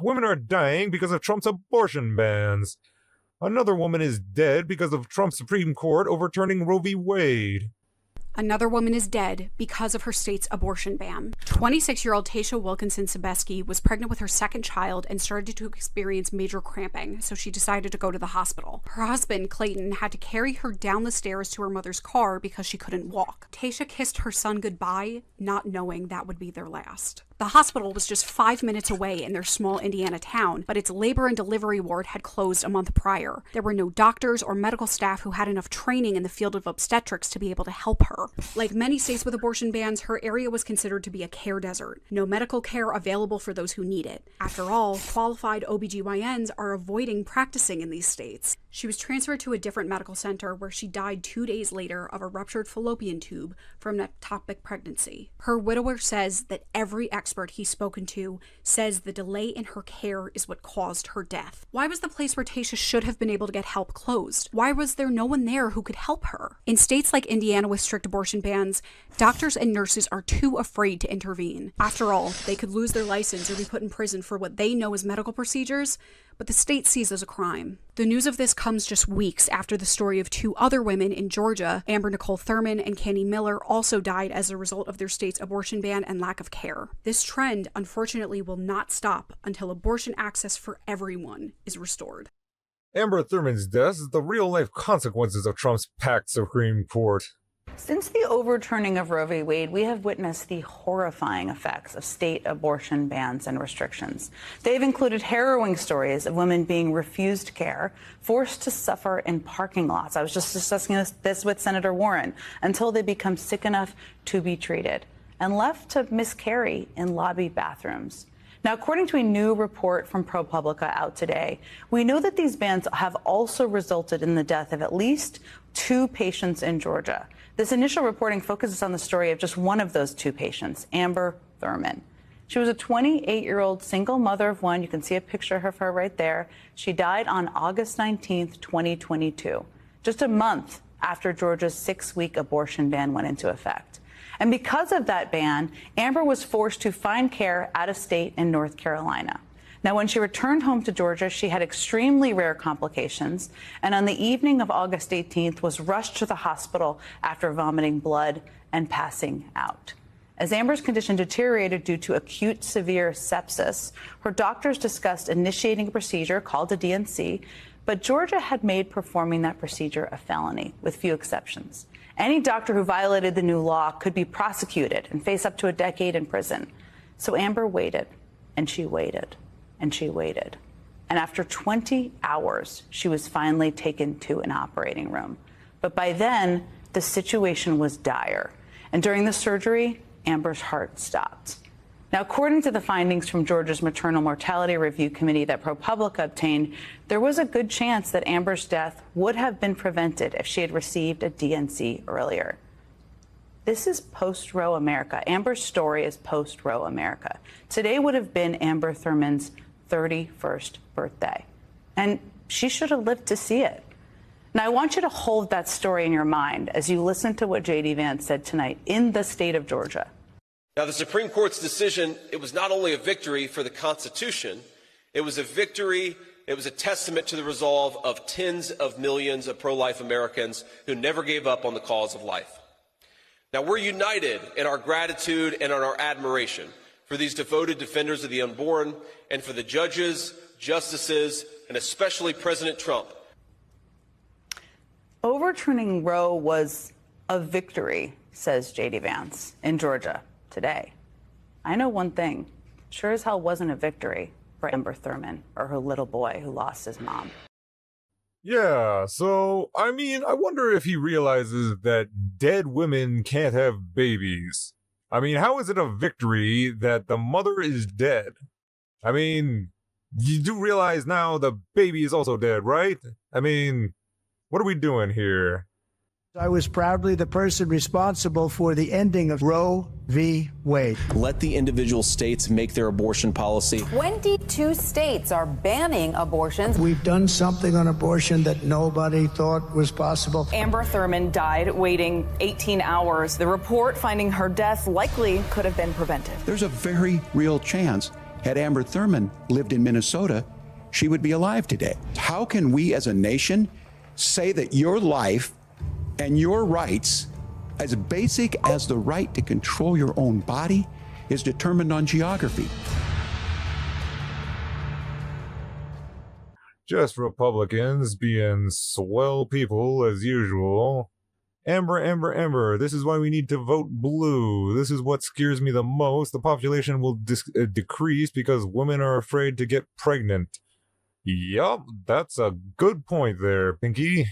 Women are dying because of Trump's abortion bans. Another woman is dead because of Trump's Supreme Court overturning Roe v. Wade. Another woman is dead because of her state's abortion ban. 26-year-old Tasha Wilkinson Sebeski was pregnant with her second child and started to experience major cramping, so she decided to go to the hospital. Her husband, Clayton, had to carry her down the stairs to her mother's car because she couldn't walk. Tasha kissed her son goodbye, not knowing that would be their last. The hospital was just 5 minutes away in their small Indiana town, but its labor and delivery ward had closed a month prior. There were no doctors or medical staff who had enough training in the field of obstetrics to be able to help her. Like many states with abortion bans, her area was considered to be a care desert. No medical care available for those who need it. After all, qualified OBGYNs are avoiding practicing in these states. She was transferred to a different medical center where she died 2 days later of a ruptured fallopian tube from an ectopic pregnancy. Her widower says that every expert he's spoken to says the delay in her care is what caused her death. Why was the place where Tasha should have been able to get help closed? Why was there no one there who could help her? In states like Indiana with strict abortion bans, doctors and nurses are too afraid to intervene. After all, they could lose their license or be put in prison for what they know as medical procedures, but the state sees as a crime. The news of this comes just weeks after the story of two other women in Georgia, Amber Nicole Thurman and Candy Miller, also died as a result of their state's abortion ban and lack of care. This trend, unfortunately, will not stop until abortion access for everyone is restored. Amber Thurman's death is the real-life consequences of Trump's packed Supreme Court. Since the overturning of Roe v. Wade, we have witnessed the horrifying effects of state abortion bans and restrictions. They've included harrowing stories of women being refused care, forced to suffer in parking lots. I was just discussing this with Senator Warren, until they become sick enough to be treated, and left to miscarry in lobby bathrooms. Now, according to a new report from ProPublica out today, we know that these bans have also resulted in the death of at least 2 patients in Georgia. This initial reporting focuses on the story of just one of those 2 patients, Amber Thurman. She was a 28-year-old single mother of one. You can see a picture of her right there. She died on August 19th, 2022, just a month after Georgia's 6-week abortion ban went into effect. And because of that ban, Amber was forced to find care out of state in North Carolina. Now, when she returned home to Georgia, she had extremely rare complications, and on the evening of August 18th was rushed to the hospital after vomiting blood and passing out. As Amber's condition deteriorated due to acute severe sepsis, her doctors discussed initiating a procedure called a DNC, but Georgia had made performing that procedure a felony, with few exceptions. Any doctor who violated the new law could be prosecuted and face up to a decade in prison. So Amber waited, and she waited, and she waited. And after 20 hours, she was finally taken to an operating room. But by then, the situation was dire. And during the surgery, Amber's heart stopped. Now, according to the findings from Georgia's Maternal Mortality Review Committee that ProPublica obtained, there was a good chance that Amber's death would have been prevented if she had received a DNC earlier. This is post-Roe America. Amber's story is post-Roe America. Today would have been Amber Thurman's 31st birthday, and she should have lived to see it. Now, I want you to hold that story in your mind as you listen to what J.D. Vance said tonight in the state of Georgia. Now, the Supreme Court's decision, it was not only a victory for the Constitution, it was a victory, it was a testament to the resolve of tens of millions of pro-life Americans who never gave up on the cause of life. Now, we're united in our gratitude and in our admiration for these devoted defenders of the unborn and for the judges, justices, and especially President Trump. Overturning Roe was a victory, says J.D. Vance, in Georgia today. I know one thing, sure as hell wasn't a victory for Amber Thurman or her little boy who lost his mom. Yeah, so, I wonder if he realizes that dead women can't have babies. How is it a victory that the mother is dead? You do realize now the baby is also dead, right? What are we doing here? I was proudly the person responsible for the ending of Roe v. Wade. Let the individual states make their abortion policy. 22 states are banning abortions. We've done something on abortion that nobody thought was possible. Amber Thurman died waiting 18 hours. The report finding her death likely could have been prevented. There's a very real chance Had Amber Thurman lived in Minnesota, she would be alive today. How can we as a nation say that your life and your rights, as basic as the right to control your own body, is determined on geography? Just Republicans being swell people as usual. Amber, Amber, Amber, this is why we need to vote blue. This is what scares me the most. The population will decrease because women are afraid to get pregnant. Yup, that's a good point there, Pinky.